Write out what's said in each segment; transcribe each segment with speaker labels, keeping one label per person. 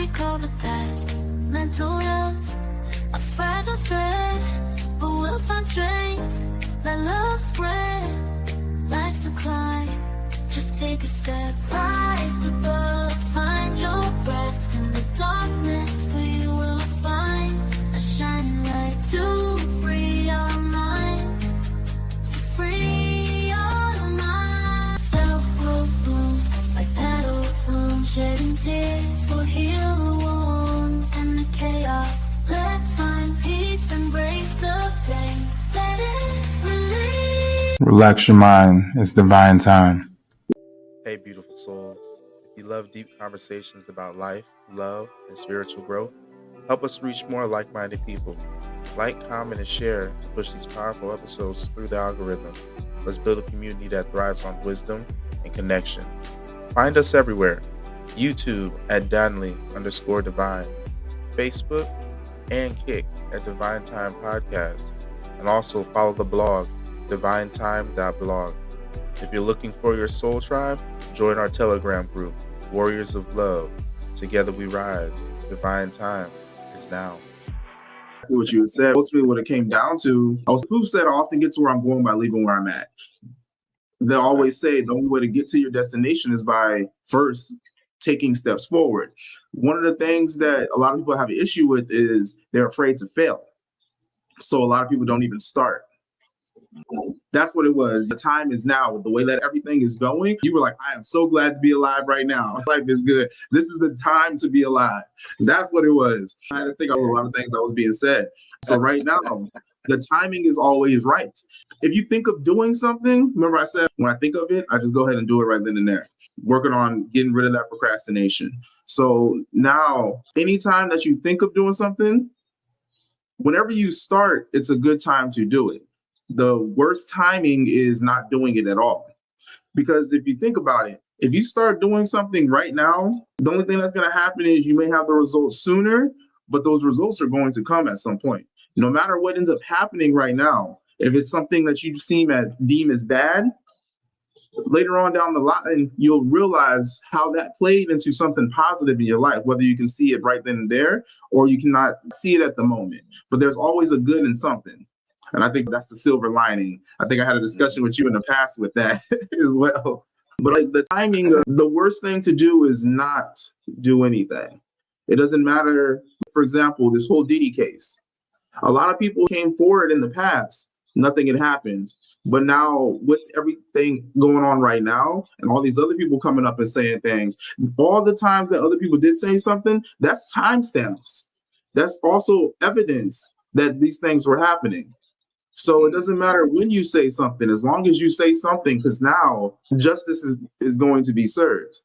Speaker 1: recover past mental health, a fragile thread, but we'll find strength. Let love spread. Life's a climb. Just take a step, rise above, find your breath in the darkness. For you will find a shining light to free our mind, to free our mind. Self-growth blooms like petals bloom, shedding tears will heal the wounds and the chaos. Let's find peace, embrace the pain, let it release.
Speaker 2: Relax your mind. It's divine time.
Speaker 3: Hey, beautiful souls. If you love deep conversations about life, love, and spiritual growth, help us reach more like-minded people. Like, comment, and share to push these powerful episodes through the algorithm. Let's build a community that thrives on wisdom and connection. Find us everywhere. YouTube at Donley_Divine, Facebook and Kick at Divine Time Podcast, and also follow the blog, divinetime.blog. If you're looking for your soul tribe, join our Telegram group, Warriors of Love. Together we rise. Divine time is now.
Speaker 4: What you had said, ultimately what it came down to, who said I often get to where I'm going by leaving where I'm at. They always say the only way to get to your destination is by first taking steps forward. One of the things that a lot of people have an issue with is they're afraid to fail. So a lot of people don't even start. That's what it was. The time is now. With the way that everything is going, you were like, I am so glad to be alive right now. Life is good. This is the time to be alive. That's what it was. I had to think of a lot of things that was being said. So right now, the timing is always right. If you think of doing something, remember I said, when I think of it, I just go ahead and do it right then and there. Working on getting rid of that procrastination. So now, anytime that you think of doing something, whenever you start, it's a good time to do it. The worst timing is not doing it at all. Because if you think about it, if you start doing something right now, the only thing that's going to happen is you may have the results sooner, but those results are going to come at some point. No matter what ends up happening right now, if it's something that you deem as bad, later on down the line, you'll realize how that played into something positive in your life, whether you can see it right then and there, or you cannot see it at the moment. But there's always a good in something. And I think that's the silver lining. I think I had a discussion with you in the past with that as well. But like the timing, the worst thing to do is not do anything. It doesn't matter. For example, this whole Diddy case. A lot of people came forward in the past. Nothing had happened. But now with everything going on right now and all these other people coming up and saying things, all the times that other people did say something, that's timestamps. That's also evidence that these things were happening. So it doesn't matter when you say something, as long as you say something, because now justice is going to be served.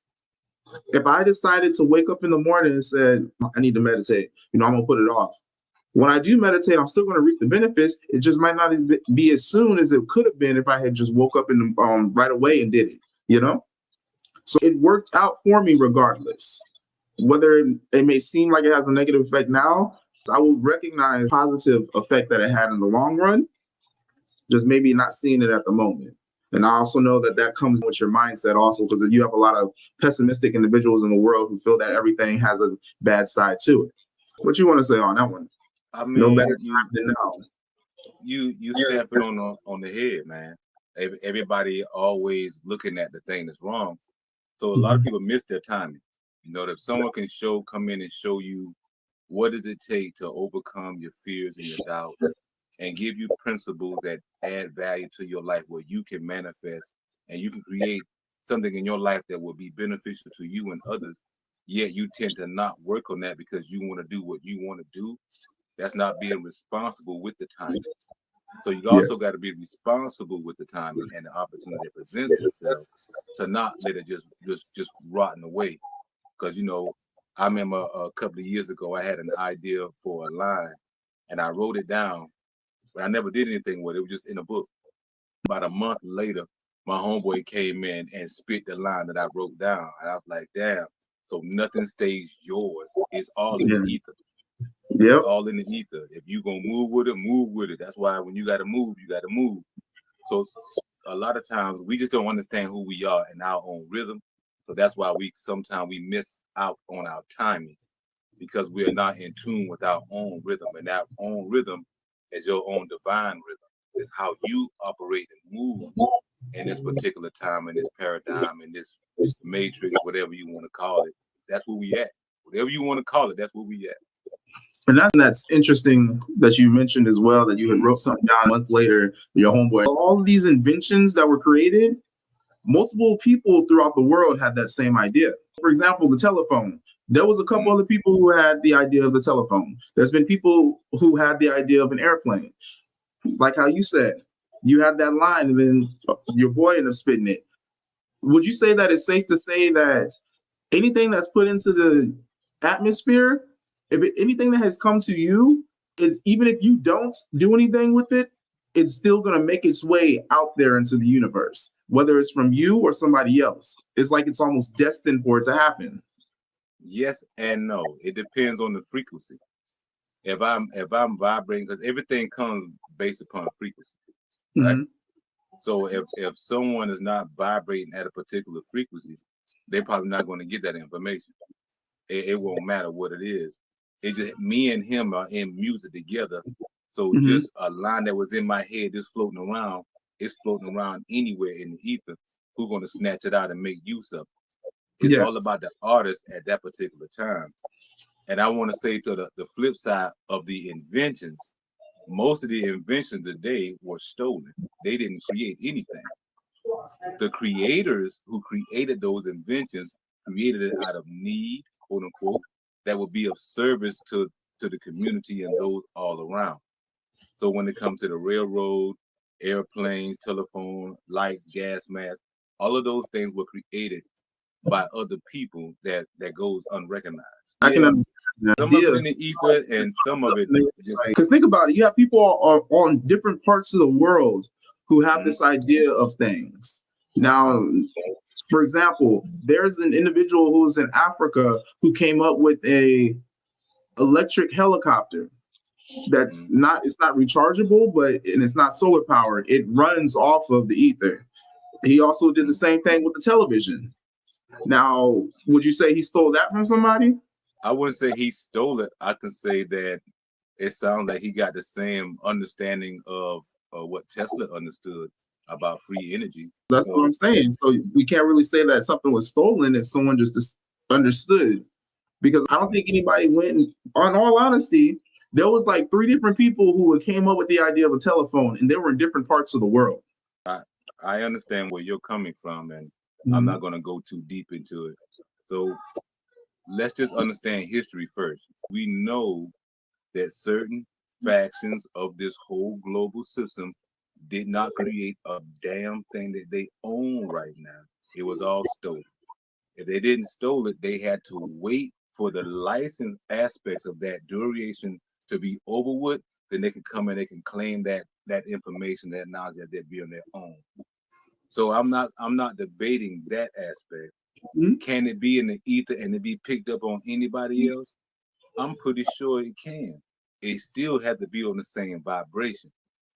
Speaker 4: If I decided to wake up in the morning and said, I need to meditate, I'm going to put it off. When I do meditate, I'm still going to reap the benefits. It just might not be as soon as it could have been if I had just woke up right away and did it, So it worked out for me regardless. Whether it may seem like it has a negative effect now, I will recognize the positive effect that it had in the long run. Just maybe not seeing it at the moment. And I also know that comes with your mindset also, because you have a lot of pessimistic individuals in the world who feel that everything has a bad side to it. What you want to say on that one?
Speaker 5: I mean,
Speaker 4: no better time than now.
Speaker 5: You snap it on the head, man. Everybody always looking at the thing that's wrong. So a lot of people miss their timing. If someone can come in and show you what does it take to overcome your fears and your doubts, and give you principles that add value to your life where you can manifest and you can create something in your life that will be beneficial to you and others, yet you tend to not work on that because you want to do what you want to do. That's not being responsible with the timing. So you also got to be responsible with the timing and the opportunity that presents itself to not let it just rotten away. Because, I remember a couple of years ago, I had an idea for a line and I wrote it down. But I never did anything with it. It was just in a book. About a month later, my homeboy came in and spit the line that I wrote down. And I was like, damn. So nothing stays yours. It's all in the ether. It's all in the ether. If you going to move with it, move with it. That's why when you got to move, you got to move. So a lot of times we just don't understand who we are in our own rhythm. So that's why sometimes we miss out on our timing. because we are not in tune with our own rhythm, and our own rhythm is your own divine rhythm. It's how you operate and move in this particular time, in this paradigm, in this matrix, whatever you want to call it. That's where we at. Whatever you want to call it, that's where we at.
Speaker 4: And that's interesting that you mentioned as well that you had wrote something down a month later, your homeboy. All of these inventions that were created, multiple people throughout the world had that same idea. For example, the telephone. There was a couple other people who had the idea of the telephone. There's been people who had the idea of an airplane. Like how you said, you had that line and then your boy ended up spitting it. Would you say that it's safe to say that anything that's put into the atmosphere, anything that has come to you, is even if you don't do anything with it, it's still going to make its way out there into the universe, whether it's from you or somebody else. It's like it's almost destined for it to happen.
Speaker 5: Yes and no. It depends on the frequency. If I'm vibrating, because everything comes based upon frequency, right?
Speaker 4: Mm-hmm.
Speaker 5: So if someone is not vibrating at a particular frequency, they're probably not going to get that information. It won't matter what it is. It's just me and him are in music together. So
Speaker 4: Mm-hmm.
Speaker 5: just a line that was in my head just floating around, it's floating around anywhere in the ether. Who's going to snatch it out and make use of it? It's all about the artist at that particular time. And I want to say to the flip side of the inventions, most of the inventions today were stolen. They didn't create anything. The creators who created those inventions created it out of need, quote unquote, that would be of service to the community and those all around. So when it comes to the railroad, airplanes, telephone, lights, gas masks, all of those things were created by other people that goes unrecognized.
Speaker 4: I can understand that.
Speaker 5: Some of it in the ether and some of it just
Speaker 4: because think about it, you have people on different parts of the world who have this idea of things. Now, for example, there's an individual who's in Africa who came up with a electric helicopter that's not, it's not rechargeable, and it's not solar powered. It runs off of the ether. He also did the same thing with the television. Now, would you say he stole that from somebody?
Speaker 5: I wouldn't say he stole it. I can say that it sounds like he got the same understanding of what Tesla understood about free energy.
Speaker 4: That's what I'm saying. So we can't really say that something was stolen if someone just understood. Because I don't think anybody went, on all honesty, there was like 3 different people who came up with the idea of a telephone, and they were in different parts of the world.
Speaker 5: I understand where you're coming from, and I'm not going to go too deep into it. So let's just understand history first. We know that certain factions of this whole global system did not create a damn thing that they own right now. It was all stolen. If they didn't steal it, they had to wait for the license aspects of that duration to be over with. Then they can come and they can claim that information, that knowledge that they'd be on their own. So I'm not debating that aspect. Can it be in the ether and it be picked up on anybody else? I'm pretty sure it can. It still had to be on the same vibration.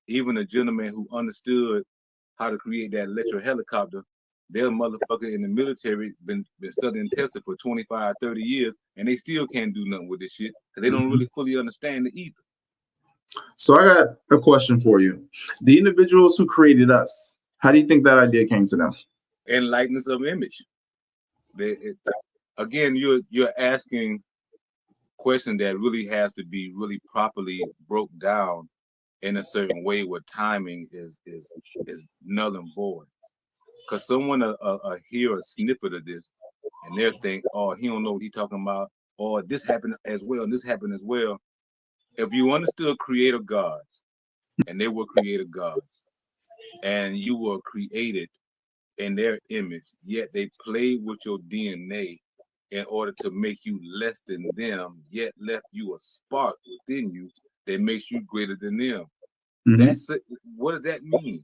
Speaker 5: Even a gentleman who understood how to create that electric helicopter, their motherfucker in the military been studying Tesla for 25, 30 years, and they still can't do nothing with this shit because they don't really fully understand the ether.
Speaker 4: So I got a question for you. The individuals who created us, how do you think that idea came to them?
Speaker 5: And likeness of image. Again, you're asking question that really has to be really properly broke down in a certain way where timing is null and void. Because someone hear a snippet of this and they'll think, oh, he don't know what he's talking about, or this happened as well, and this happened as well. If you understood creator gods, and they were creator gods, and you were created in their image, yet they played with your DNA in order to make you less than them, yet left you a spark within you that makes you greater than them. That's it. What does that mean?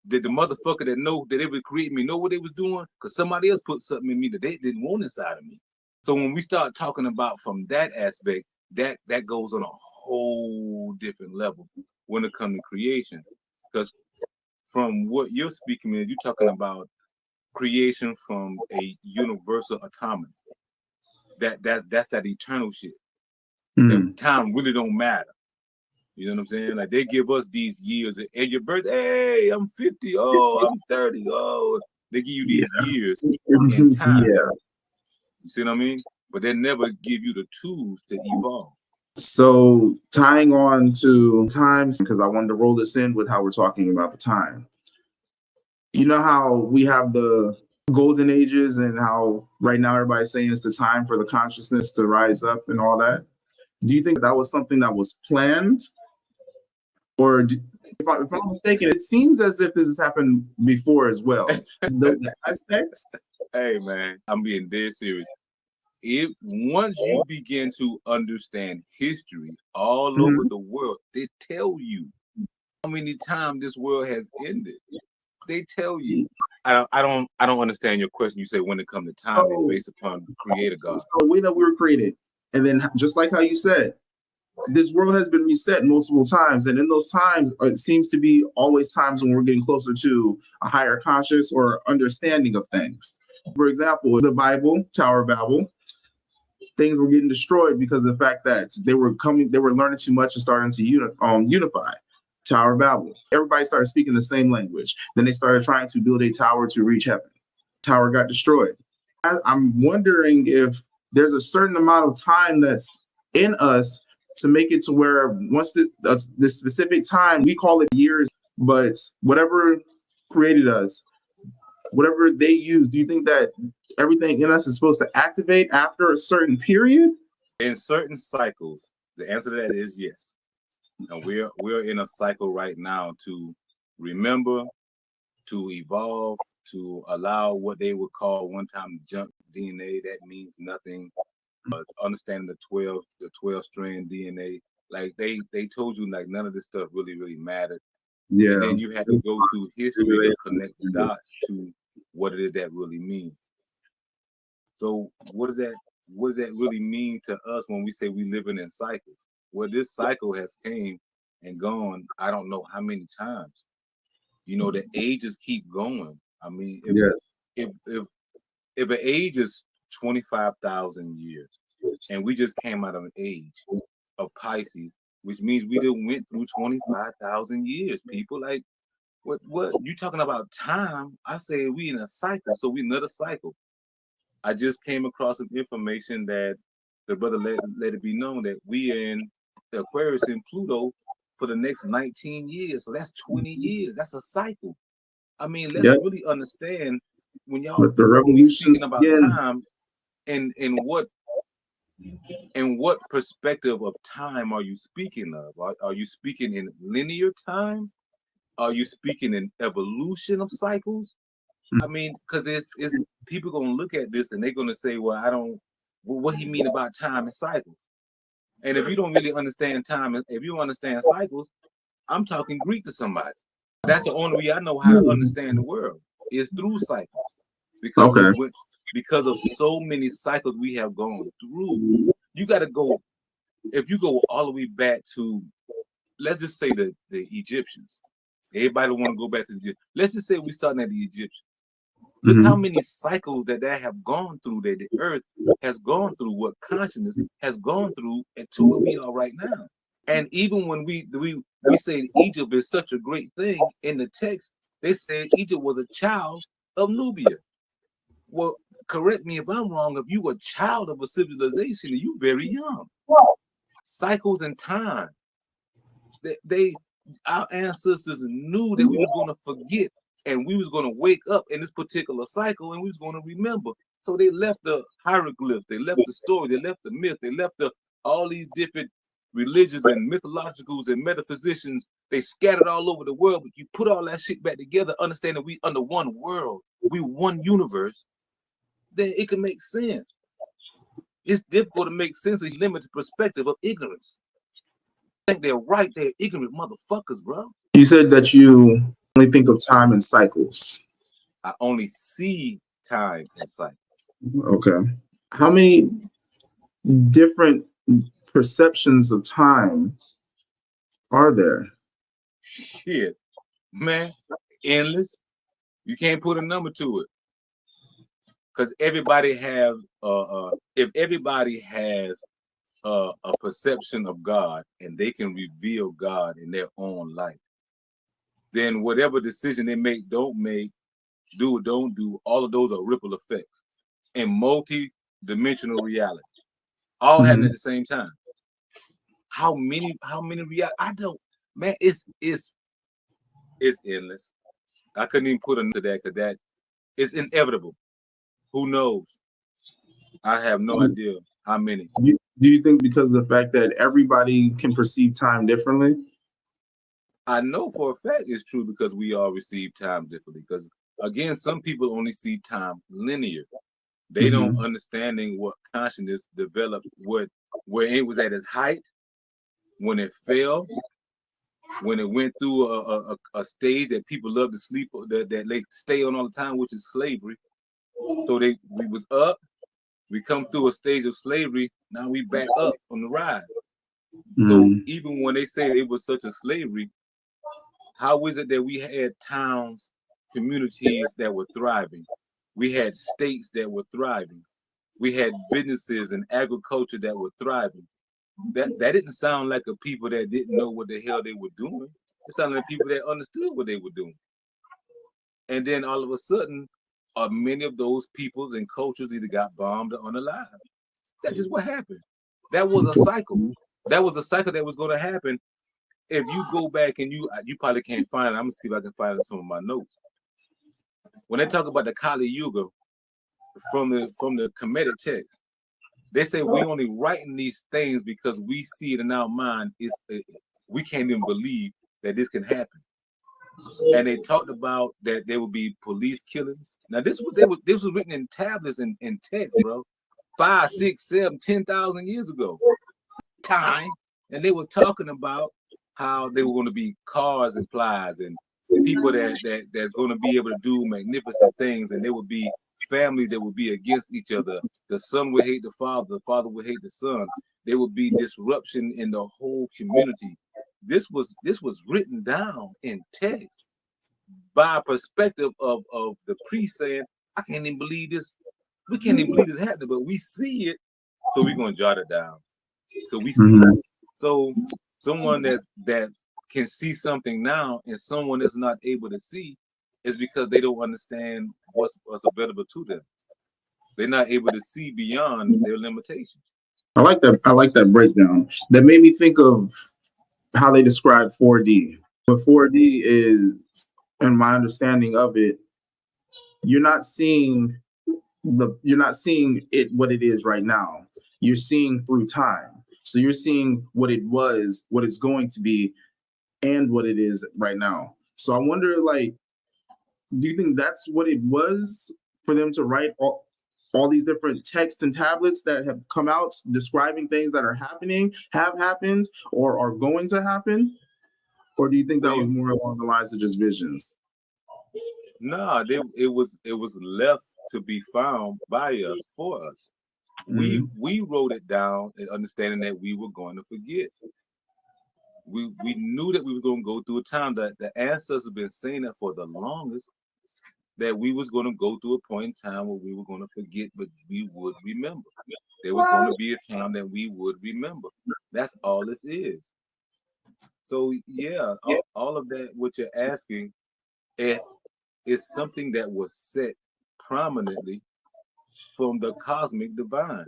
Speaker 5: Did the motherfucker that know that they would create me know what they was doing? Because somebody else put something in me that they didn't want inside of me. So when we start talking about from that aspect, that goes on a whole different level when it comes to creation. Because from what you're speaking of, you're talking about creation from a universal autonomy. That's that eternal shit. That time really don't matter. You know what I'm saying? Like they give us these years at your birthday. Hey, I'm 50. Oh, I'm 30. Oh, they give you these years in time.
Speaker 4: Yeah.
Speaker 5: You see what I mean? But they never give you the tools to evolve.
Speaker 4: So tying on to times, because I wanted to roll this in with how we're talking about the time. You know how we have the golden ages and how right now everybody's saying it's the time for the consciousness to rise up and all that. Do you think that was something that was planned? Or if I'm not mistaken, it seems as if this has happened before as well. The aspects.
Speaker 5: Hey man, I'm being dead serious. If once you begin to understand history all over the world, they tell you how many times this world has ended. They tell you. I don't understand your question. You say when it comes to time, it's based upon the creator God.
Speaker 4: So the way that we were created, and then just like how you said, this world has been reset multiple times, and in those times, it seems to be always times when we're getting closer to a higher conscious or understanding of things. For example, the Bible, Tower of Babel, things were getting destroyed because of the fact that they were learning too much and starting to unify. Tower of Babel. Everybody started speaking the same language. Then they started trying to build a tower to reach heaven. Tower got destroyed. I'm wondering if there's a certain amount of time that's in us to make it to where once the specific time, we call it years, but whatever created us, whatever they use, do you think that everything in us is supposed to activate after a certain period?
Speaker 5: In certain cycles, the answer to that is yes. And we're in a cycle right now to remember, to evolve, to allow what they would call one time junk DNA. That means nothing. Understanding the 12 strand DNA. Like they told you like none of this stuff really mattered.
Speaker 4: Yeah.
Speaker 5: And then you had to go through history to connect the dots to what it is that really means. So what does that really mean to us when we say we living in cycles? Well, this cycle has came and gone, I don't know how many times. You know, the ages keep going. I mean, if an age is 25,000 years, and we just came out of an age of Pisces, which means we done went through 25,000 years. People like, what you talking about time? I say we in a cycle, so we another cycle. I just came across some information that the brother let it be known that we in Aquarius and Pluto for the next 19 years. So that's 20 years. That's a cycle. I mean, let's really understand when we speaking about time and what perspective of time are you speaking of? Are you speaking in linear time? Are you speaking in evolution of cycles? I mean, because it's people gonna look at this and they're gonna say, well, what he mean about time and cycles? And if you don't really understand time, if you understand cycles, I'm talking Greek to somebody. That's the only way I know how to understand the world is through cycles. Because of so many cycles we have gone through. You gotta go, if you go all the way back to, let's just say the Egyptians. Everybody want to go back to the Egyptians. Let's just say we starting at the Egyptians. Look how many cycles that have gone through, that the earth has gone through, what consciousness has gone through, and to where we are right now. And even when we say Egypt is such a great thing, in the text, they said Egypt was a child of Nubia. Well, correct me if I'm wrong, if you were a child of a civilization, you very young. Cycles and time. Our ancestors knew that we was going to forget and we was going to wake up in this particular cycle and we was going to remember. So they left the hieroglyphs, they left the story, they left the myth, they left all these different religions and mythologicals and metaphysicians. They scattered all over the world, but you put all that shit back together, understanding we under one world, we one universe, then it can make sense. It's difficult to make sense of limited perspective of ignorance. Think they're right, they're ignorant motherfuckers, bro.
Speaker 4: You said that you only think of time in cycles.
Speaker 5: I only see time in cycles.
Speaker 4: Okay. How many different perceptions of time are there?
Speaker 5: Shit, man, endless. You can't put a number to it. Because everybody has, if everybody has a perception of God and they can reveal God in their own life, then whatever decision they make, don't make, do or don't do, all of those are ripple effects in multi-dimensional reality, all happening at the same time. How many I don't, man, it's endless. I couldn't even put into that because that is inevitable. Who knows? I have no idea how many.
Speaker 4: Do you think because of the fact that everybody can perceive time differently?
Speaker 5: I know for a fact it's true because we all receive time differently. Because again, some people only see time linear. They don't understanding what consciousness developed, where it was at its height, when it fell, when it went through a stage that people love to sleep, that they stay on all the time, which is slavery. So we was up, we come through a stage of slavery, now we back up on the rise. So even when they say it was such a slavery, how is it that we had towns, communities that were thriving? We had states that were thriving. We had businesses and agriculture that were thriving. That didn't sound like a people that didn't know what the hell they were doing. It sounded like people that understood what they were doing. And then all of a sudden, many of those peoples and cultures either got bombed or unalive. That's just what happened. That was a cycle. That was a cycle that was going to happen. If you go back and you probably can't find it. I'm gonna see if I can find it in some of my notes. When they talk about the Kali Yuga from the Kemetic text, they say we only writing these things because we see it in our mind. We can't even believe that this can happen. And they talked about that there would be police killings. Now this was written in tablets and text, bro. 5, 6, 7, 10,000 years ago. Time, and they were talking about how they were going to be cars and flies and people that's going to be able to do magnificent things, and there would be families that would be against each other. The son would hate the father would hate the son. There would be disruption in the whole community. This was written down in text by a perspective of the priest saying, I can't even believe this. We can't even believe this happening, but we see it, so we're going to jot it down. So we see it. So someone that can see something now and someone that's not able to see is because they don't understand what's available to them. They're not able to see beyond their limitations.
Speaker 4: I like that breakdown. That made me think of how they describe 4D. But 4D is, in my understanding of it, you're not seeing it what it is right now. You're seeing through time. So you're seeing what it was, what it's going to be, and what it is right now. So I wonder, like, do you think that's what it was for them to write all these different texts and tablets that have come out describing things that are happening, have happened, or are going to happen? Or do you think that was more along the lines of just visions?
Speaker 5: No, it was left to be found by us, for us. We wrote it down and understanding that we were going to forget. We knew that we were going to go through a time that the ancestors have been saying that for the longest, that we was going to go through a point in time where we were going to forget, but we would remember. There was going to be a time that we would remember. That's all this is. So yeah, all of that, what you're asking, it is something that was set prominently from the cosmic divine.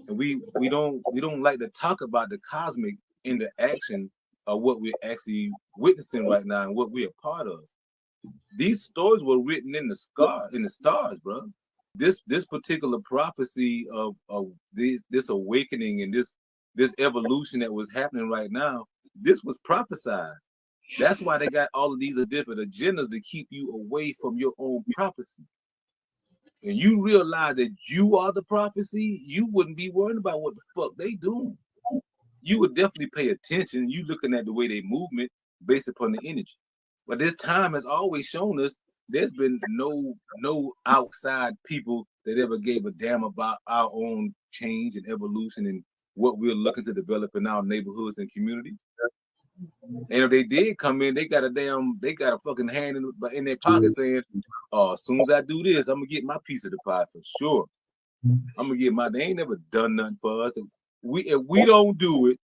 Speaker 5: And we don't like to talk about the cosmic interaction of what we're actually witnessing right now and what we're a part of. These stories were written in the stars, bro. This particular prophecy of this awakening and this evolution that was happening right now, this was prophesied. That's why they got all of these different agendas to keep you away from your own prophecy. And you realize that you are the prophecy, you wouldn't be worried about what the fuck they doing. You would definitely pay attention. You looking at the way they movement based upon the energy. But this time has always shown us there's been no outside people that ever gave a damn about our own change and evolution and what we're looking to develop in our neighborhoods and communities. And if they did come in, they got a fucking hand in their pocket saying, as soon as I do this, I'm gonna get my piece of the pie for sure. I'm gonna get they ain't never done nothing for us. if we don't do it,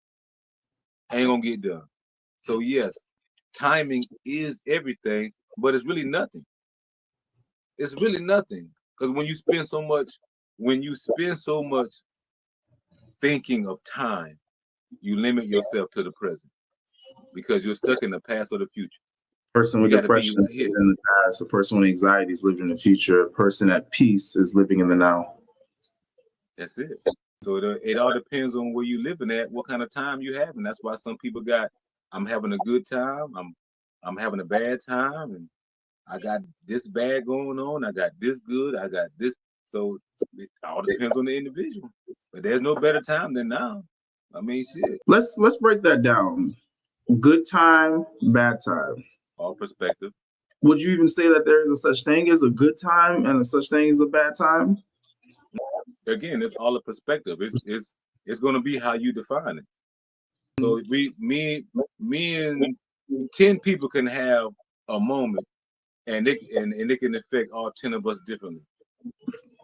Speaker 5: ain't gonna get done. So yes, timing is everything, but it's really nothing. It's really nothing. Because when you spend so much thinking of time, you limit yourself to the present because you're stuck in the past or the future.
Speaker 4: Person
Speaker 5: You
Speaker 4: with
Speaker 5: gotta be
Speaker 4: depression
Speaker 5: right
Speaker 4: is
Speaker 5: here.
Speaker 4: living in the past. A person with anxiety is living in the future. A person at peace is living in the now.
Speaker 5: That's it. So it all depends on where you're living at, what kind of time you have, and that's why some people got. I'm having a good time. I'm having a bad time, and I got this bad going on. I got this good. I got this. So it all depends on the individual. But there's no better time than now. I mean, shit.
Speaker 4: Let's break that down. Good time, bad time.
Speaker 5: All perspective.
Speaker 4: Would you even say that there is a such thing as a good time and a such thing as a bad time?
Speaker 5: Again, it's all a perspective. It's going to be how you define it. So me and 10 people can have a moment, and it can affect all 10 of us differently.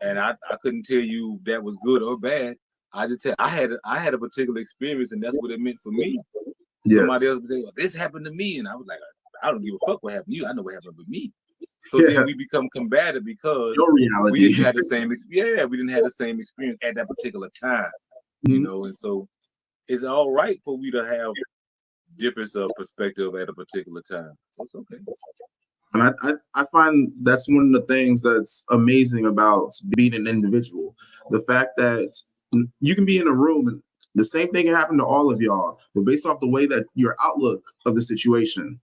Speaker 5: And I couldn't tell you if that was good or bad. I just tell I had a particular experience, and that's what it meant for me.
Speaker 4: Yes.
Speaker 5: Somebody else would say, well, "This happened to me," and I was like, "I don't give a fuck what happened to you. I know what happened with me." So
Speaker 4: Yeah.
Speaker 5: then we become combative because
Speaker 4: Your reality.
Speaker 5: we didn't have the same we didn't have the same experience at that particular time, you know. And so it's all right for we to have difference of perspective at a particular time. That's okay.
Speaker 4: And I find that's one of the things that's amazing about being an individual. The fact that you can be in a room and the same thing can happen to all of y'all, but based off the way that your outlook of the situation.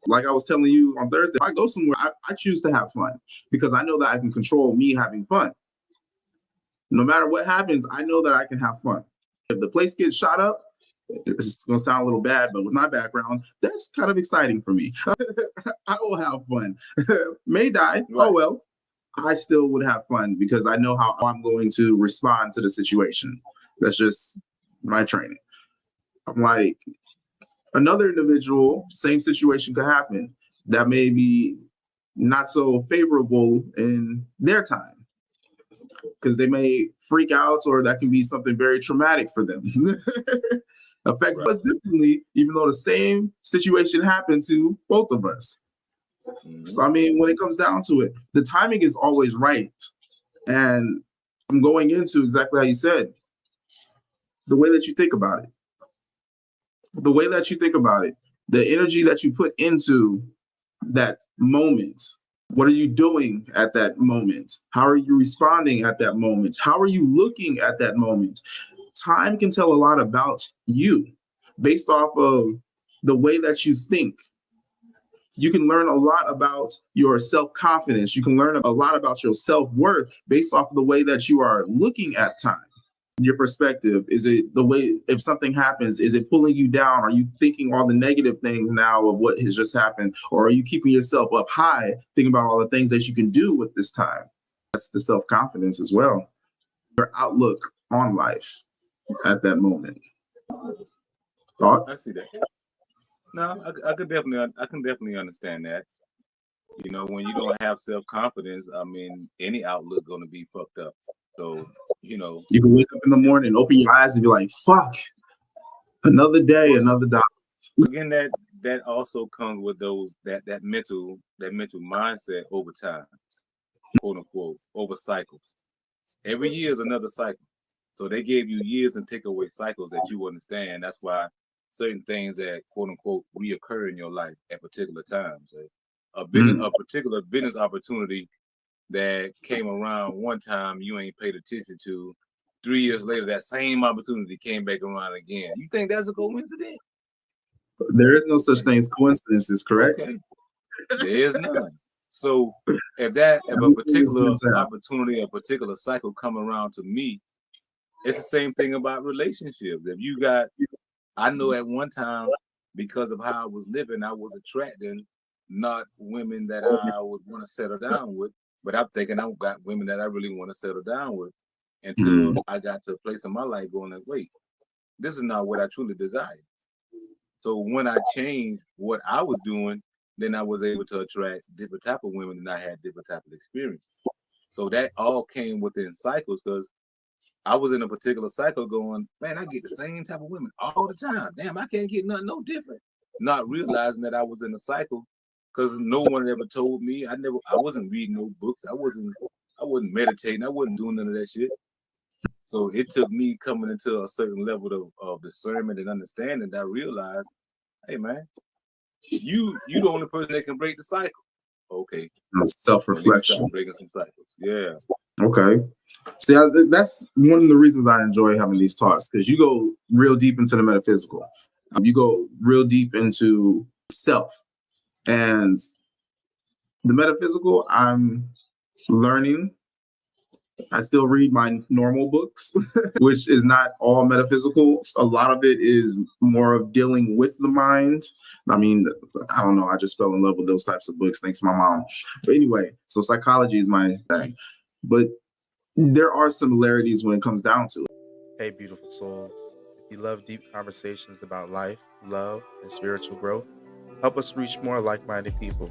Speaker 4: Like I was telling you on Thursday, if I go somewhere, I choose to have fun because I know that I can control me having fun. No matter what happens, I know that I can have fun. If the place gets shot up, it's going to sound a little bad, but with my background, that's kind of exciting for me. I will have fun. May die.
Speaker 5: Right.
Speaker 4: Oh, well, I still would have fun because I know how I'm going to respond to the situation. That's just my training. I'm like, another individual, same situation could happen that may be not so favorable in their time because they may freak out or that can be something very traumatic for them. Affects us differently, even though the same situation happened to both of us. So, I mean, when it comes down to it, the timing is always right. And I'm going into exactly how you said, the way that you think about it. The way that you think about it, the energy that you put into that moment. What are you doing at that moment? How are you responding at that moment? How are you looking at that moment? Time can tell a lot about you based off of the way that you think. You can learn a lot about your self-confidence. You can learn a lot about your self-worth based off of the way that you are looking at time. Your perspective, is it the way, if something happens, is it pulling you down? Are you thinking all the negative things now of what has just happened? Or are you keeping yourself up high, thinking about all the things that you can do with this time? That's the self-confidence as well. Your outlook on life at that moment. Thoughts?
Speaker 5: I see that. No, I can definitely understand that. You know, when you don't have self-confidence, I mean, any outlook gonna be fucked up. So, you know,
Speaker 4: you can wake up in the morning, open your eyes, and be like, "Fuck, another day, another dollar."
Speaker 5: Again, that also comes with that mental mindset over time, quote unquote, over cycles. Every year is another cycle. So they gave you years and take away cycles that you understand. That's why certain things that quote unquote reoccur in your life at particular times. A particular business opportunity that came around one time you ain't paid attention to. 3 years later, that same opportunity came back around again. You think that's a coincidence?
Speaker 4: There is no such thing as coincidences, correct?
Speaker 5: Okay. There is none. So if a particular opportunity, a particular cycle come around to me, it's the same thing about relationships. If you got, I know at one time, because of how I was living, I was attracting not women that I would want to settle down with, but I'm thinking I've got women that I really want to settle down with until I got to a place in my life going like, wait, this is not what I truly desire. So when I changed what I was doing, then I was able to attract different type of women and I had different type of experiences. So that all came within cycles because I was in a particular cycle going, man, I get the same type of women all the time. Damn, I can't get nothing no different. Not realizing that I was in a cycle because no one ever told me. I wasn't reading no books. I wasn't meditating. I wasn't doing none of that shit. So it took me coming into a certain level of discernment and understanding that I realized, hey man, you the only person that can break the cycle. Okay.
Speaker 4: Self-reflection.
Speaker 5: Start breaking some cycles. Yeah.
Speaker 4: Okay. See, that's one of the reasons I enjoy having these talks, because you go real deep into the metaphysical. You go real deep into self. And the metaphysical, I'm learning. I still read my normal books, which is not all metaphysical. A lot of it is more of dealing with the mind. I mean, I don't know. I just fell in love with those types of books, thanks to my mom. But anyway, so psychology is my thing. But there are similarities when it comes down to it.
Speaker 3: Hey, beautiful souls. If you love deep conversations about life, love, and spiritual growth, help us reach more like-minded people.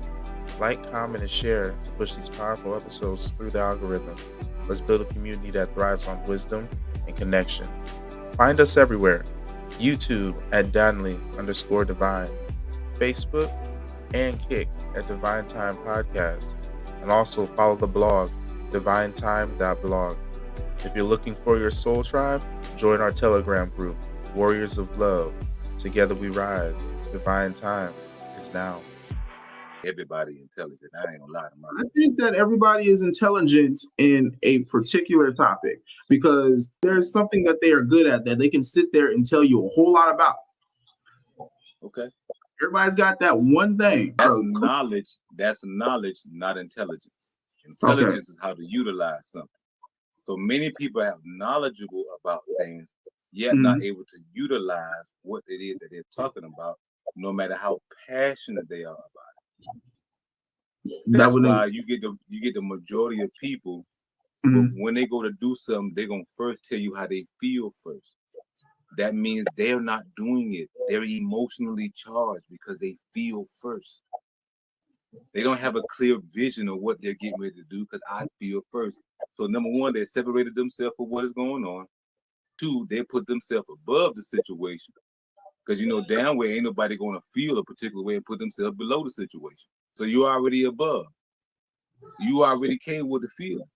Speaker 3: Like, comment, and share to push these powerful episodes through the algorithm. Let's build a community that thrives on wisdom and connection. Find us everywhere. YouTube at Danley_Divine, Facebook and Kick at Divine Time Podcast, and also follow the blog divinetime.blog. If you're looking for your soul tribe, join our Telegram group, Warriors of Love. Together we rise. Divine Time is now.
Speaker 5: Everybody intelligent. I ain't gonna lie to
Speaker 4: I
Speaker 5: myself.
Speaker 4: think that everybody is intelligent in a particular topic because there's something that they are good at that they can sit there and tell you a whole lot about.
Speaker 5: Okay.
Speaker 4: Everybody's got that one thing.
Speaker 5: That's knowledge. That's knowledge, not intelligence. Intelligence is how to utilize something. So many people have knowledgeable about things, yet not able to utilize what it is that they're talking about, no matter how passionate they are about it. That's why you get the majority of people, but when they go to do something, they're gonna first tell you how they feel first. That means they're not doing it. They're emotionally charged because they feel first. They don't have a clear vision of what they're getting ready to do because I feel first. So number one, they separated themselves from what is going on. Two, they put themselves above the situation because you know damn well ain't nobody going to feel a particular way and put themselves below the situation. So you're already above. You already came with the feeling.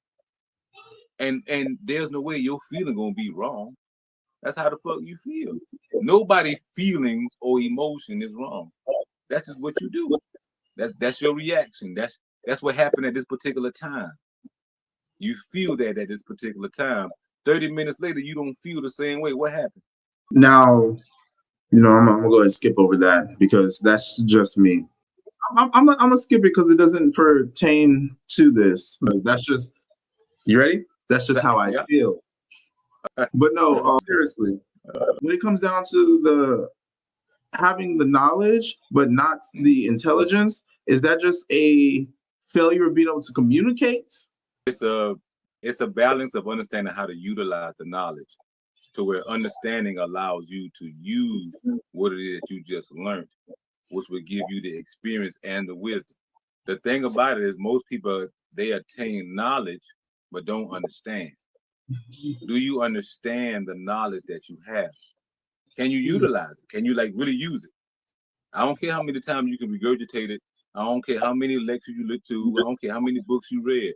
Speaker 5: And there's no way your feeling going to be wrong. That's how the fuck you feel. Nobody's feelings or emotion is wrong. That's just what you do. That's your reaction. That's what happened at this particular time. You feel that at this particular time. 30 minutes later, you don't feel the same way. What happened?
Speaker 4: Now, I'm gonna go ahead and skip over that because that's just me. I'm gonna skip it because it doesn't pertain to this. That's just, you ready? That's just how I feel. But no, seriously, when it comes down to the having the knowledge but not the intelligence, is that just a failure of being able to communicate?
Speaker 5: It's a balance of understanding how to utilize the knowledge to where understanding allows you to use what it is that you just learned, which will give you the experience and the wisdom. The thing about it is most people, they attain knowledge but don't understand. Do you understand the knowledge that you have? Can you utilize it? Can you really use it? I don't care how many times you can regurgitate it. I don't care how many lectures you listen to. I don't care how many books you read.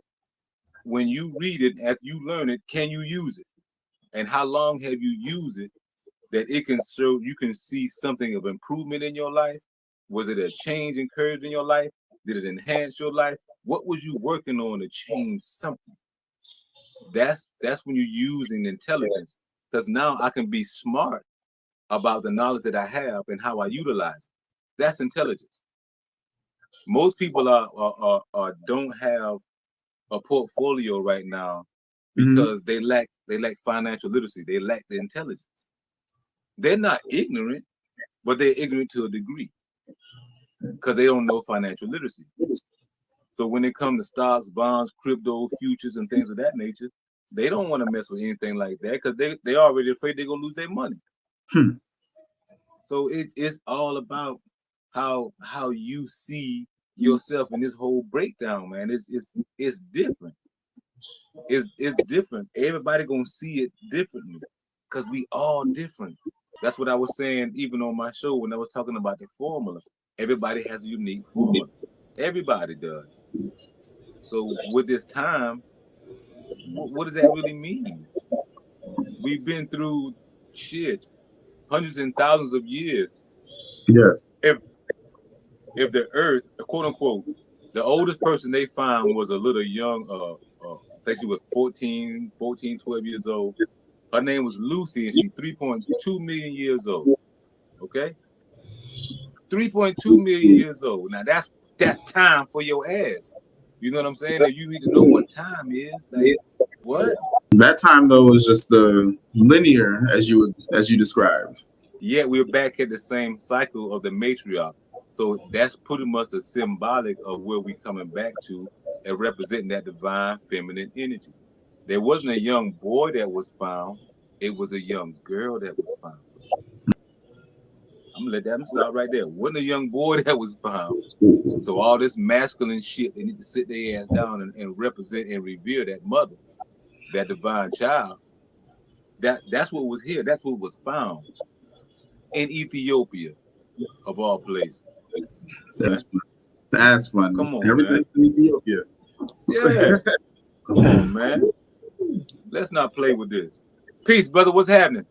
Speaker 5: When you read it, after you learn it, can you use it? And how long have you used it that it can serve, you can see something of improvement in your life? Was it a change encouraged in your life? Did it enhance your life? What was you working on to change something? That's when you're using intelligence, because now I can be smart about the knowledge that I have and how I utilize it. That's intelligence. Most people are don't have a portfolio right now because they lack financial literacy. They lack the intelligence. They're not ignorant, but they're ignorant to a degree because they don't know financial literacy. So when it comes to stocks, bonds, crypto, futures, and things of that nature, they don't want to mess with anything like that because they already afraid they're gonna lose their money. So it's all about how you see yourself in this whole breakdown, man. It's different. is different. Everybody gonna see it differently because we all different. That's what I was saying even on my show when I was talking about the formula. Everybody has a unique formula. Everybody does. So with this time, what does that really mean? We've been through shit, hundreds and thousands of years.
Speaker 4: Yes.
Speaker 5: If the earth, quote unquote, the oldest person they found was a little young, I think she was 12 years old. Her name was Lucy, and she's 3.2 million years old. Okay? 3.2 million years old. Now that's time for your ass. You know what I'm saying? If you need to know what time is, like what?
Speaker 4: That time though was just the linear as you described.
Speaker 5: Yet we're back at the same cycle of the matriarch. So that's pretty much the symbolic of where we coming back to and representing that divine feminine energy. There wasn't a young boy that was found, it was a young girl that was found. I'm gonna let that stop right there. Wasn't a young boy that was found. So all this masculine shit, they need to sit their ass down and represent and revere that mother, that divine child. That's what was here. That's what was found in Ethiopia, of all places.
Speaker 4: That's funny.
Speaker 5: Come on,
Speaker 4: Everything in Ethiopia.
Speaker 5: Yeah. Come on, man. Let's not play with this. Peace, brother. What's happening?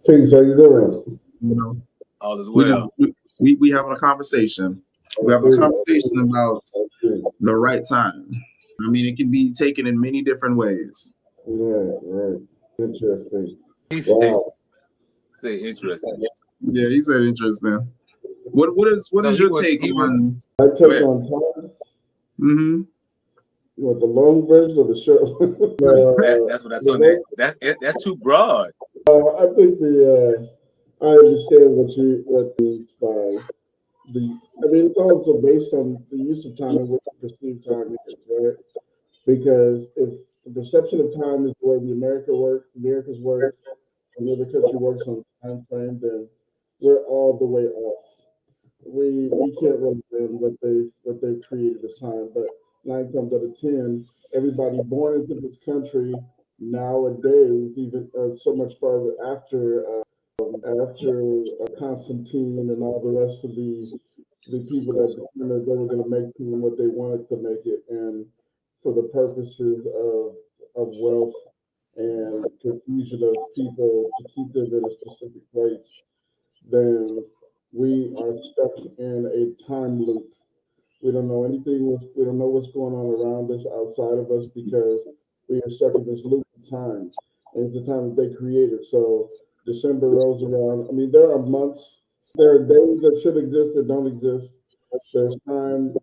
Speaker 6: Peace. How you doing?
Speaker 4: You know,
Speaker 5: All is well.
Speaker 4: we having a conversation. We have a conversation about the right time. I mean, it can be taken in many different ways.
Speaker 6: Right. Interesting.
Speaker 5: He said,
Speaker 6: Wow.
Speaker 5: say interesting.
Speaker 4: Yeah, he said interesting. What is your take on?
Speaker 6: I take on time.
Speaker 4: Mm-hmm.
Speaker 6: You want the long version or the short?
Speaker 5: That's what I told you. That's too broad.
Speaker 6: I think I understand what means by the. I mean, it's also based on the use of time and what you perceive time is, right? Because if the perception of time is the way the Americans work, and the other country works on time frame, then we're all the way off. We can't really win what they've created as time, but 9 times out of 10, everybody born into this country nowadays, even so much farther after Constantine and all the rest of the people that determined they were going to make them what they wanted to make it, and for the purposes of wealth and confusion of people to keep them in a specific place, then we are stuck in a time loop. We don't know anything. We don't know what's going on around us, outside of us, because we are stuck in this loop of time. And it's the time that they created. So December rolls around. I mean, there are months, there are days that should exist that don't exist. There's time.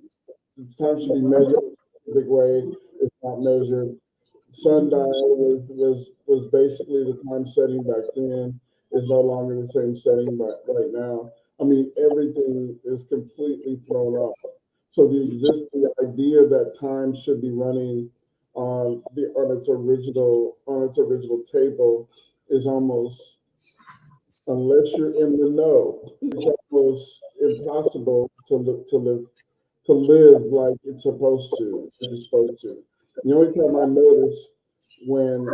Speaker 6: Time should be measured in a specific way. It's not measured. Sundial was basically the time setting back then. Is no longer the same setting right now. I mean, everything is completely thrown off. So the idea that time should be running on its original table is almost, unless you're in the know, it's almost impossible to live like it's supposed to. It's supposed to. The only time I notice when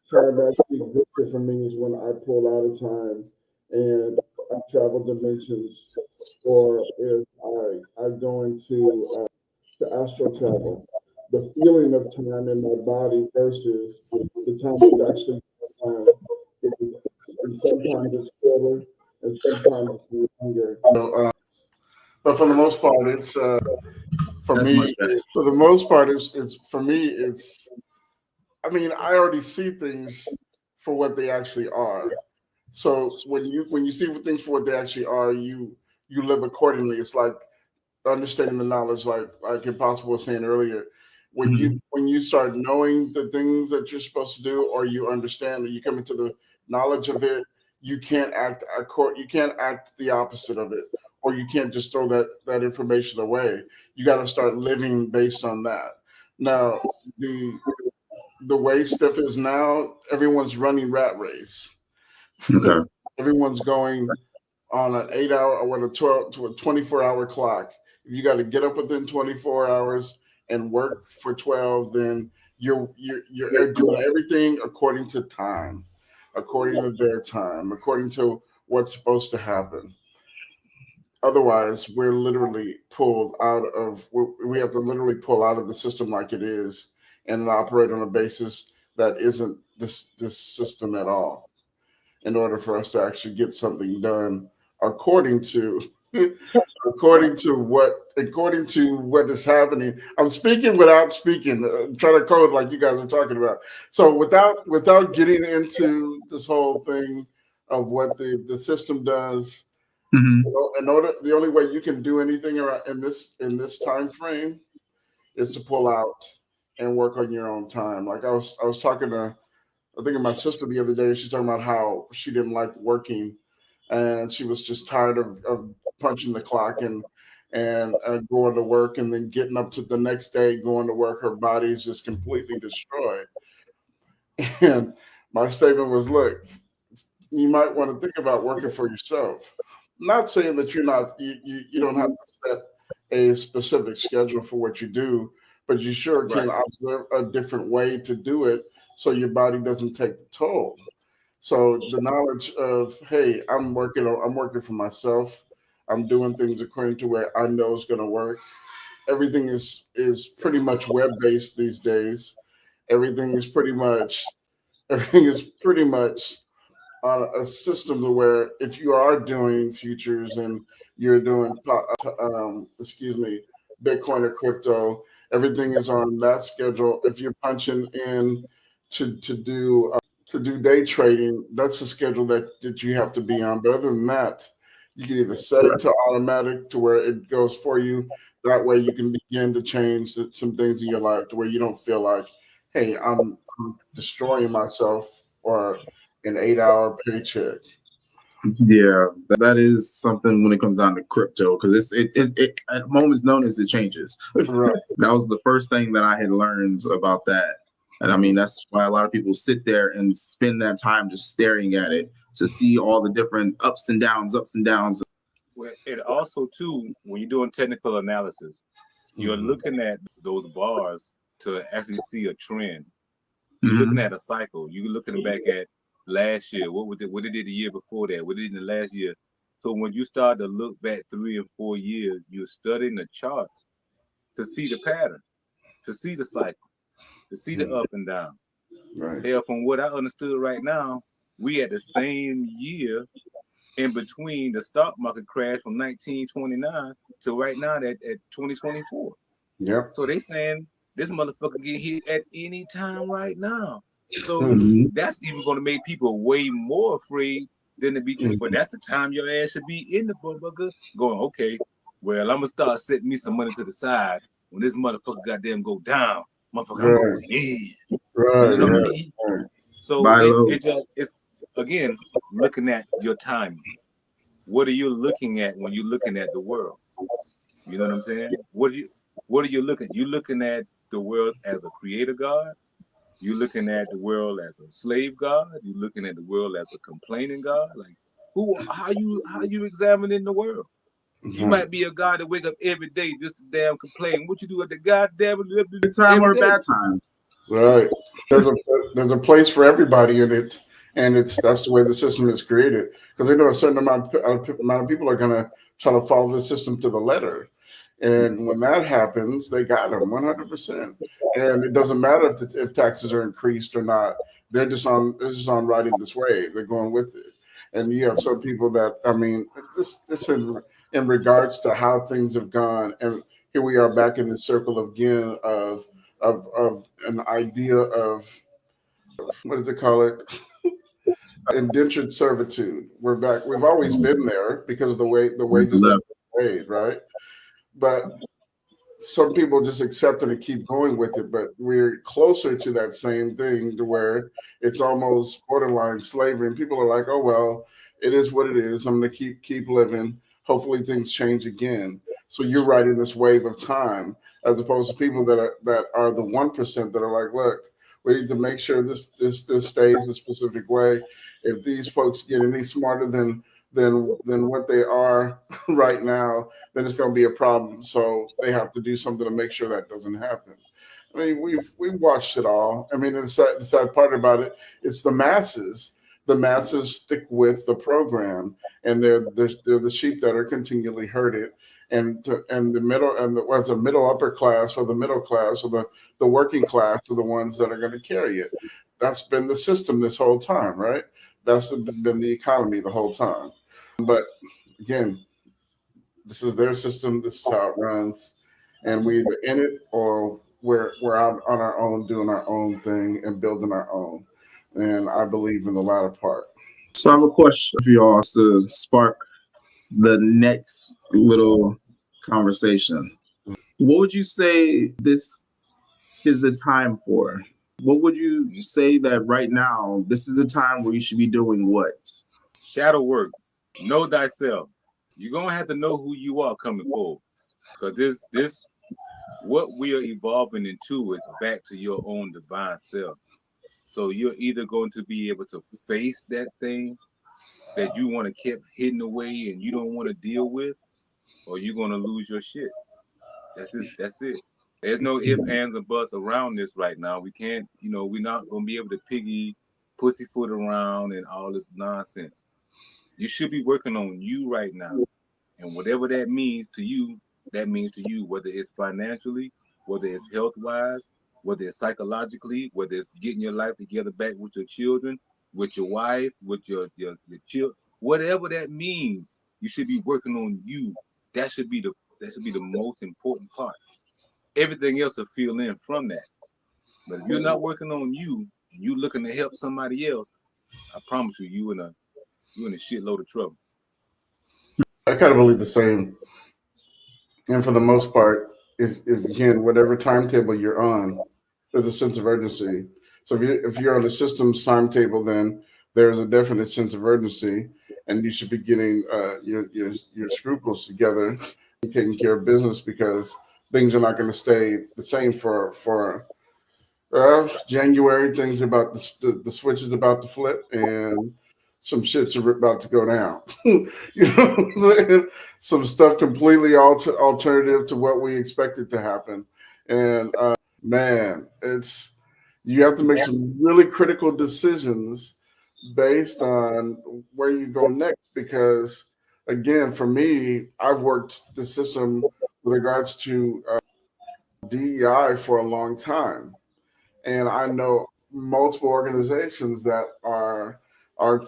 Speaker 6: time actually existed for me is when I pull out of time and I travel dimensions, or if I go into the astral travel. The feeling of time in my body versus the time it's actually time. And sometimes it's shorter, and sometimes it's longer. But for the most part, it's for
Speaker 4: That's
Speaker 6: me.
Speaker 4: much better.
Speaker 6: For the most part, it's for me. It's. I mean, I already see things for what they actually are. So when you see things for what they actually are, you live accordingly. It's like understanding the knowledge, like Impossible was saying earlier. When you start knowing the things that you're supposed to do, or you understand, or you come into the knowledge of it, you can't act the opposite of it, or you can't just throw that information away. You got to start living based on that. Now, the way stuff is now, everyone's running rat race.
Speaker 4: Okay.
Speaker 6: Everyone's going on an 8 hour or a 12 to a 24-hour clock. If you got to get up within 24 hours and work for 12, then you're doing everything according to time, according to their time, according to what's supposed to happen. Otherwise, we're literally pulled out of. We have to literally pull out of the system like it is, and operate on a basis that isn't this system at all, in order for us to actually get something done according to according to what is happening. I'm speaking without speaking, trying to code like you guys are talking about. So without getting into this whole thing of what the system does,
Speaker 4: Mhm.
Speaker 6: in order, the only way you can do anything around in this time frame is to pull out and work on your own time. Like I was talking to, I think, of my sister the other day. She's talking about how she didn't like working, and she was just tired of punching the clock and going to work, and then getting up to the next day going to work. Her body is just completely destroyed. And my statement was, look, you might want to think about working for yourself. Not saying that you don't have to set a specific schedule for what you do, but you sure can
Speaker 5: Right.
Speaker 6: observe a different way to do it so your body doesn't take the toll. So the knowledge of, hey, I'm working for myself. I'm doing things according to where I know is going to work. Everything is pretty much web based these days. Everything is pretty much everything is pretty much on a system to where if you are doing futures and you're doing excuse me, Bitcoin or crypto, everything is on that schedule. If you're punching in to do day trading, that's the schedule that you have to be on. But other than that, you can either set it to automatic to where it goes for you. That way you can begin to change some things in your life to where you don't feel like, hey, I'm destroying myself for an 8 hour paycheck.
Speaker 4: Yeah, that is something when it comes down to crypto, because it at a moment's notice it changes.
Speaker 6: Right.
Speaker 4: That was the first thing that I had learned about that. And I mean, that's why a lot of people sit there and spend that time just staring at it to see all the different ups and downs, ups and downs.
Speaker 5: Well, it also too, when you're doing technical analysis, you're
Speaker 6: Mhm.
Speaker 5: looking at those bars to actually see a trend. You're looking at a cycle. You're looking back at last year. What it did the year before that? What it did in the last year? So when you start to look back 3 and 4 years, you're studying the charts to see the pattern, to see the cycle, to see the up and down.
Speaker 6: Right.
Speaker 5: Hell, from what I understood right now, we at the same year in between the stock market crash from 1929 to right now at 2024.
Speaker 6: Yep.
Speaker 5: So they saying this motherfucker get hit at any time right now. So
Speaker 6: Mhm.
Speaker 5: that's even going to make people way more afraid than to be. But
Speaker 6: Mhm.
Speaker 5: that's the time your ass should be in the motherfucker going, okay, well, I'm going to start setting me some money to the side when this motherfucker goddamn go down. Motherfucker, I'm
Speaker 6: Right.
Speaker 5: going in.
Speaker 6: Right.
Speaker 5: You know what I
Speaker 6: Right.
Speaker 5: mean?
Speaker 6: Right.
Speaker 5: So
Speaker 4: Buy low.
Speaker 5: it's again looking at your timing. What are you looking at when you're looking at the world? You know what I'm saying? What are you looking? You looking at the world as a creator God? You looking at the world as a slave God? You looking at the world as a complaining God? Like how you examining the world? You
Speaker 6: Mhm.
Speaker 5: might be a God that wake up every day just to damn complain. What you do at the goddamn
Speaker 4: Good time
Speaker 5: every
Speaker 4: or a
Speaker 5: day?
Speaker 4: bad time.
Speaker 6: Right. There's a there's a place for everybody in it, and that's the way the system is created. Because they know a certain amount of people are going to try to follow the system to the letter, and when that happens, they got them 100%. And it doesn't matter if taxes are increased or not. They're just on riding this wave. They're going with it. And you have some people that, I mean, this in regards to how things have gone, and here we are back in the circle again of an idea of, what does it call it? Indentured servitude. We're back. We've always been there because of the way the wages that are paid, right? But some people just accept it and keep going with it. But we're closer to that same thing to where it's almost borderline slavery, and people are like, "Oh well, it is what it is. I'm going to keep living. Hopefully, things change again." So you're riding this wave of time, as opposed to people that are the 1% that are like, "Look, we need to make sure this stays a specific way. If these folks get any smarter than what they are right now, then it's going to be a problem. So they have to do something to make sure that doesn't happen." I mean, we've watched it all. I mean, the sad part about it, it's the masses. The masses stick with the program, and they're the sheep that are continually herded. And the middle and the what's the middle upper class or the middle class or the working class are the ones that are going to carry it. That's been the system this whole time, right? That's been the economy the whole time. But again, this is their system. This is how it runs, and we're either in it or we're out on our own doing our own thing and building our own. And I believe in the latter part.
Speaker 4: So I have a question for y'all to spark the next little conversation. What would you say this is the time for? What would you say that right now, this is the time where you should be doing what?
Speaker 5: Shadow work. Know thyself. You're gonna have to know who you are coming forward. Because this what we are evolving into is back to your own divine self. So you're either going to be able to face that thing that you want to keep hidden away and you don't want to deal with, or you're gonna lose your shit. That's it. There's no ifs, ands, and buts around this right now. We can't, we're not gonna be able to pussyfoot around and all this nonsense. You should be working on you right now. And whatever that means to you, that means to you, whether it's financially, whether it's health-wise, whether it's psychologically, whether it's getting your life together back with your children, with your wife, with your children, whatever that means, you should be working on you. That should be the most important part. Everything else will fill in from that. But if you're not working on you and you looking to help somebody else, I promise you, you in a shitload of trouble.
Speaker 6: I kind of believe the same. And for the most part, if again, whatever timetable you're on, there's a sense of urgency. So if you're on the system's timetable, then there's a definite sense of urgency, and you should be getting your scruples together and taking care of business because things are not going to stay the same for January. Things about the switch is about to flip, and some shit's about to go down. You know what I'm saying? Some stuff completely alternative to what we expected to happen. And man, you have to make some really critical decisions based on where you go next. Because again, for me, I've worked the system with regards to DEI for a long time, and I know multiple organizations that are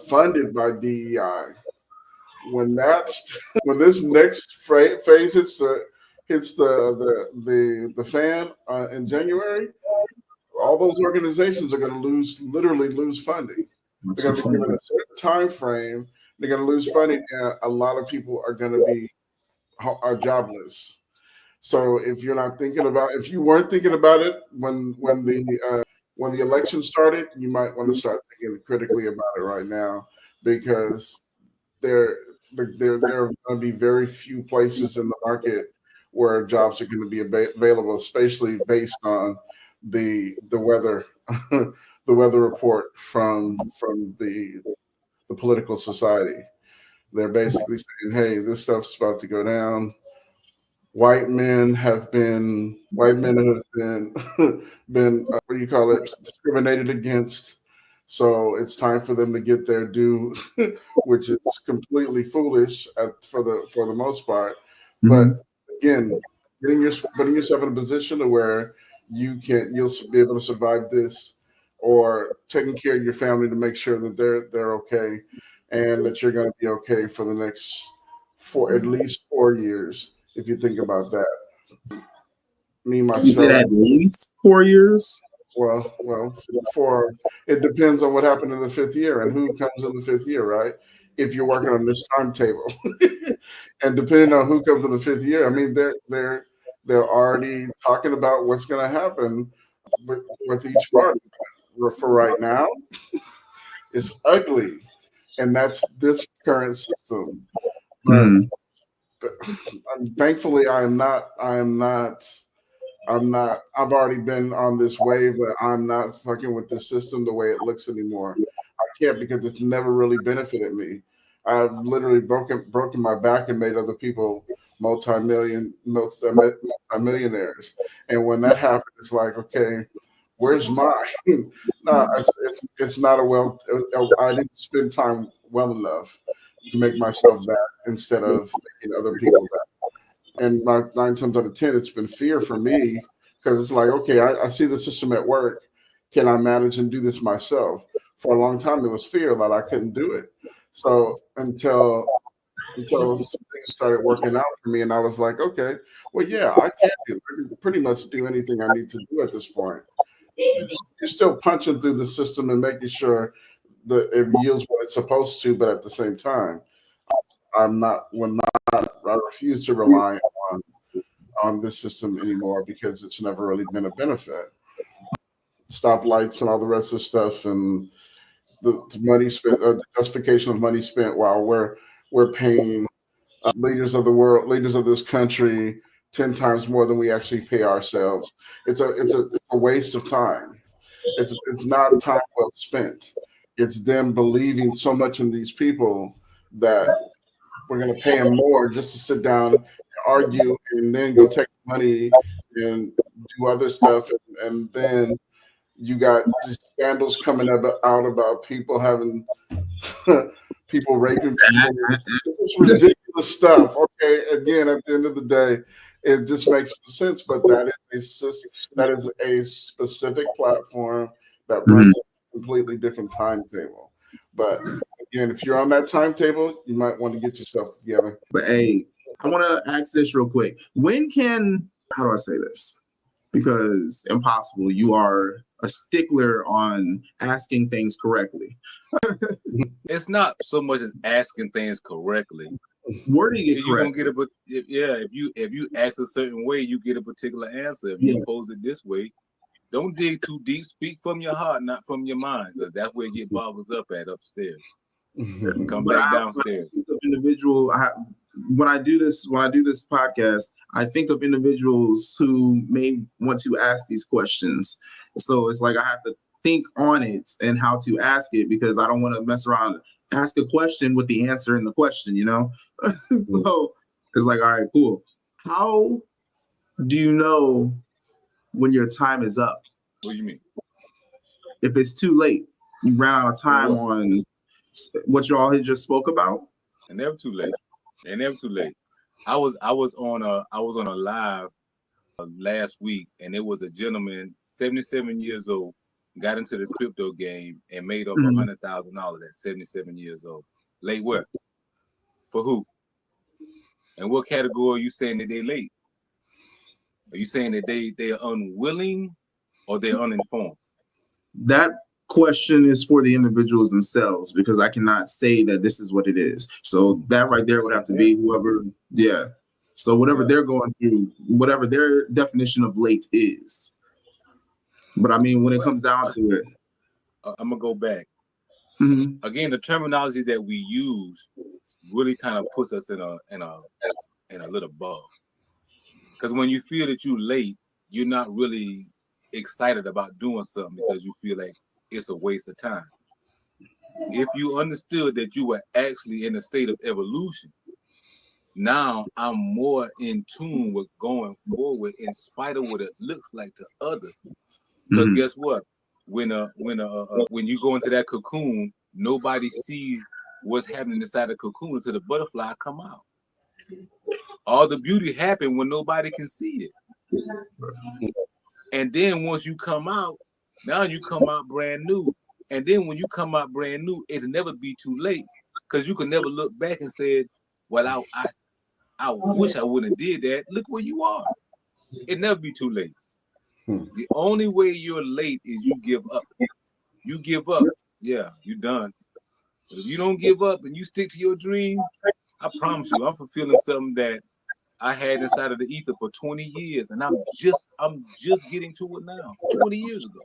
Speaker 6: funded by DEI. When that's when this next phase hits the fan in January, all those organizations are going to literally lose funding. They're going to be given a certain time frame. They're going to lose funding, and a lot of people are going to be are jobless. So if you weren't thinking about it when the election started, you might want to start thinking critically about it right now, because there are going to be very few places in the market where jobs are going to be available, especially based on the weather the weather report from the political society. They're basically saying, "Hey, this stuff's about to go down. White men have been been what do you call it, discriminated against, so it's time for them to get their due," which is completely foolish for the most part. But again, putting yourself in a position to where you'll be able to survive this, or taking care of your family to make sure that they're okay, and that you're going to be okay for the next at least 4 years. If you think about that, me
Speaker 4: You
Speaker 6: myself.
Speaker 4: said at least 4 years?
Speaker 6: Well, it depends on what happened in the fifth year and who comes in the fifth year, right? If you're working on this timetable, and depending on who comes in the fifth year, I mean, they're already talking about what's going to happen with each party. For right now, it's ugly, and that's this current system. But thankfully, I'm not. I've already been on this wave that I'm not fucking with the system the way it looks anymore. I can't, because it's never really benefited me. I've literally broken my back and made other people multimillionaires. And when that happens, it's like, okay, where's mine? No, it's not a well. I didn't spend time well enough to make myself that instead of making other people that. And 9 times out of 10, it's been fear for me because it's like, okay, I see the system at work. Can I manage and do this myself? For a long time, it was fear that I couldn't do it. So until things started working out for me, and I was like, okay, well, yeah, I can pretty much do anything I need to do at this point. You're still punching through the system and making sure that it yields what it's supposed to, but at the same time, I refuse to rely on this system anymore because it's never really been a benefit. Stoplights and all the rest of the stuff, and the money spent, the justification of money spent while we're paying leaders of the world, leaders of this country, 10 times more than we actually pay ourselves. It's a waste of time. It's not time well spent. It's them believing so much in these people that we're going to pay them more just to sit down and argue and then go take money and do other stuff, and then you got these scandals coming out about people having people raping people. It's ridiculous stuff. Okay, again, at the end of the day, it just makes no sense. But that is a specific platform that runs a completely different timetable. But again, if you're on that timetable, you might want to get yourself together.
Speaker 4: But hey, I want to ask this real quick. How do I say this? Because impossible, you are a stickler on asking things correctly.
Speaker 5: It's not so much as asking things correctly.
Speaker 4: Wording it
Speaker 5: You're gonna
Speaker 4: correctly.
Speaker 5: get if you ask a certain way, you get a particular answer. If you pose it this way, don't dig too deep. Speak from your heart, not from your mind, because that's where you get boggles up at upstairs. Come back downstairs.
Speaker 4: When I do this podcast, I think of individuals who may want to ask these questions. So it's like I have to think on it and how to ask it, because I don't want to mess around, ask a question with the answer in the question, So it's like, all right, cool. How do you know when your time is up?
Speaker 5: What do you mean?
Speaker 4: If it's too late, you ran out of time on what you all had just spoke about.
Speaker 5: And never too late. And never too late. I was on a live last week, and it was a gentleman, 77 years old, got into the crypto game and made up $100,000 at 77 years old. Late where? For who? And what category are you saying that they late? Are you saying that they are unwilling or they're uninformed? That
Speaker 4: question is for the individuals themselves, because I cannot say that this is what it is. So that right there would have to be whoever, So whatever they're going through, whatever their definition of late is. But I mean, when it comes down to it,
Speaker 5: I'm gonna go back. Again, the terminology that we use really kind of puts us in a little bug. Because when you feel that you're late, you're not really excited about doing something because you feel like it's a waste of time. If you understood that you were actually in a state of evolution, now I'm more in tune with going forward in spite of what it looks like to others. Because guess what? When you go into that cocoon, nobody sees what's happening inside the cocoon until the butterfly come out. All the beauty happens when nobody can see it. And then once you come out, now you come out brand new. And then when you come out brand new, it'll never be too late, because you can never look back and say, well, I wish I wouldn't have did that. Look where you are. It'll never be too late. The only way you're late is you give up. You give up, you're done. But if you don't give up and you stick to your dream, I promise you, I'm fulfilling something that I had inside of the ether for 20 years, and I'm just getting to it now. 20 years ago,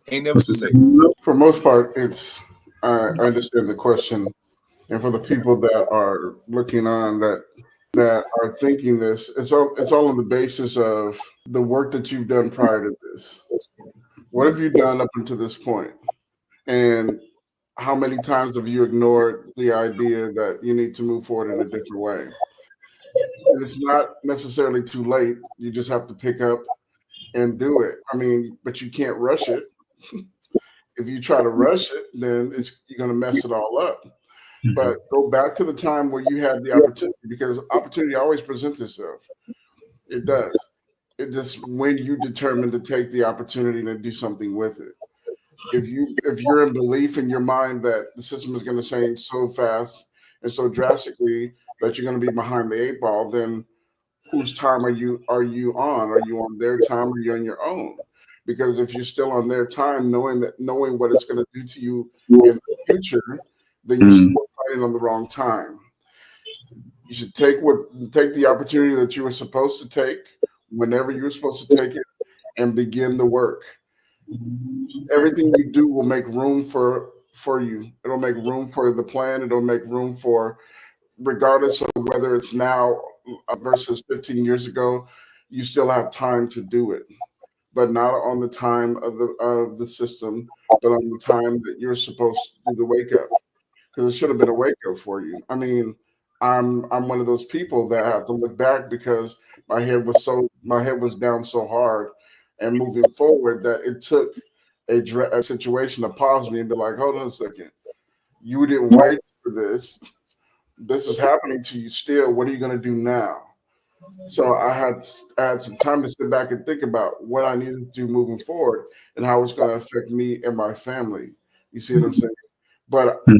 Speaker 5: ain't never too late.
Speaker 6: For most part, I understand the question, and for the people that are looking on that are thinking this, it's all on the basis of the work that you've done prior to this. What have you done up until this point? And how many times have you ignored the idea that you need to move forward in a different way? And it's not necessarily too late. You just have to pick up and do it. I mean, but you can't rush it. If you try to rush it, then you're going to mess it all up. But go back to the time where you had the opportunity, because opportunity always presents itself. It does. It just when you determine to take the opportunity and do something with it. If you're in belief in your mind that the system is going to change so fast and so drastically that you're going to be behind the eight ball, then whose time are you on? Are you on their time or are you on your own? Because if you're still on their time, knowing what it's going to do to you in the future, then you're still fighting on the wrong time. You should take the opportunity that you were supposed to take whenever you were supposed to take it and begin the work. Everything you do will make room for you. It'll make room for the plan. It'll make room for, regardless of whether it's now versus 15 years ago, you still have time to do it, but not on the time of the system, but on the time that you're supposed to do the wake up. Because it should have been a wake up for you. I mean, I'm one of those people that have to look back because my head was down so hard and moving forward that it took a situation to pause me and be like, hold on a second, you didn't wait for this. This is happening to you still. What are you going to do now? So I had some time to sit back and think about what I needed to do moving forward and how it's going to affect me and my family. You see what I'm saying? But I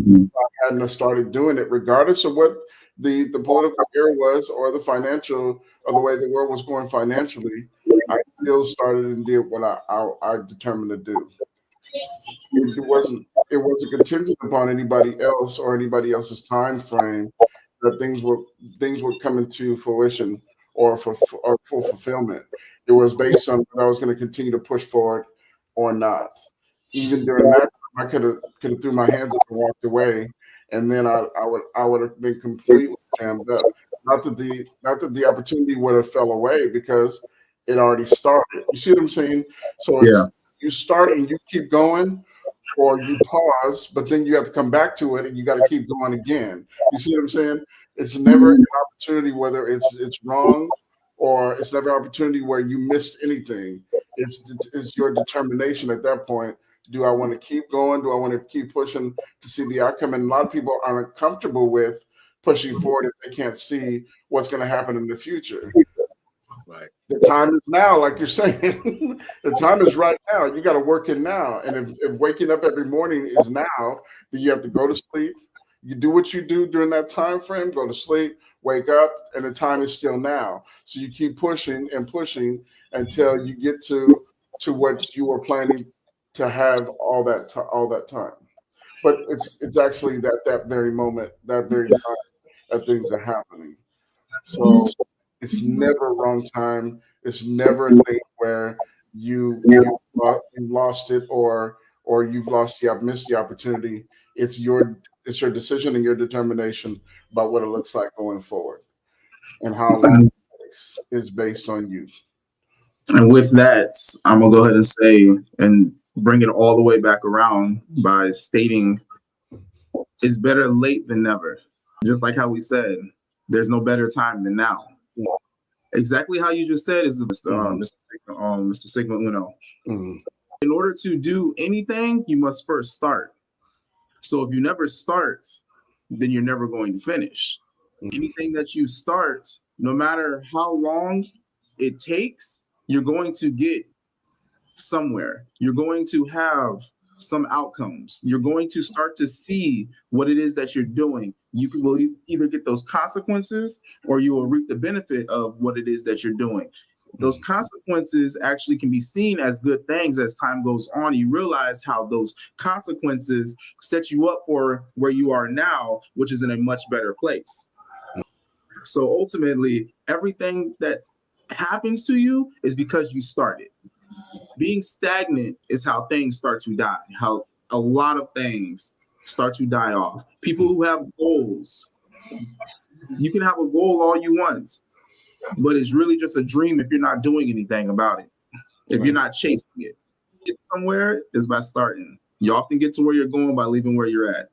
Speaker 6: hadn't started doing it, regardless of what the political era was or the financial or the way the world was going financially. I still started and did what I determined to do. It wasn't contingent upon anybody else or anybody else's time frame that things would come into fruition or full fulfillment. It was based on whether I was going to continue to push forward or not. Even during that time, I could have threw my hands up and walked away, and then I would have been completely jammed up. Not that the opportunity would have fell away because it already started. You see what I'm saying? So it's you start and you keep going, or you pause, but then you have to come back to it and you got to keep going again. You see what I'm saying? It's never an opportunity whether it's wrong or it's never an opportunity where you missed anything. It's your determination at that point. Do I want to keep going? Do I want to keep pushing to see the outcome? And a lot of people aren't comfortable with pushing forward if they can't see what's going to happen in the future.
Speaker 5: Right.
Speaker 6: The time is now, like you're saying. The time is right now. You got to work it now. And if waking up every morning is now, then you have to go to sleep. You do what you do during that time frame, go to sleep, wake up, and the time is still now. So you keep pushing and pushing until you get to what you were planning to have all that time. But it's actually that very moment, that very time that things are happening. So it's never a wrong time. It's never a thing where you lost it or you've missed the opportunity. It's your decision and your determination about what it looks like going forward and how long is based on you.
Speaker 4: And with that, I'm gonna go ahead and say and bring it all the way back around by stating it's better late than never. Just like how we said, there's no better time than now. Exactly how you just said is Mr. Sigma Uno.
Speaker 6: Mhm.
Speaker 4: In order to do anything, you must first start. So if you never start, then you're never going to finish. Anything that you start, no matter how long it takes, you're going to get somewhere. You're going to have some outcomes. You're going to start to see what it is that you're doing. Will either get those consequences or you will reap the benefit of what it is that you're doing. Those consequences actually can be seen as good things as time goes on. You realize how those consequences set you up for where you are now, which is in a much better place. So ultimately, everything that happens to you is because you started. Being stagnant is how things start to die, how a lot of things start to die off. People who have goals, you can have a goal all you want, but it's really just a dream if you're not doing anything about it. If you're not chasing it, get somewhere is by starting. You often get to where you're going by leaving where you're at.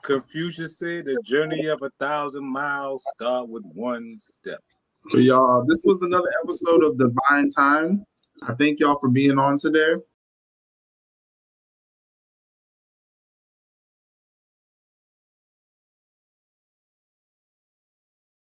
Speaker 5: Confucius said the journey of 1,000 miles start with one step.
Speaker 4: But y'all, this was another episode of Divine Time. I thank y'all for being on today.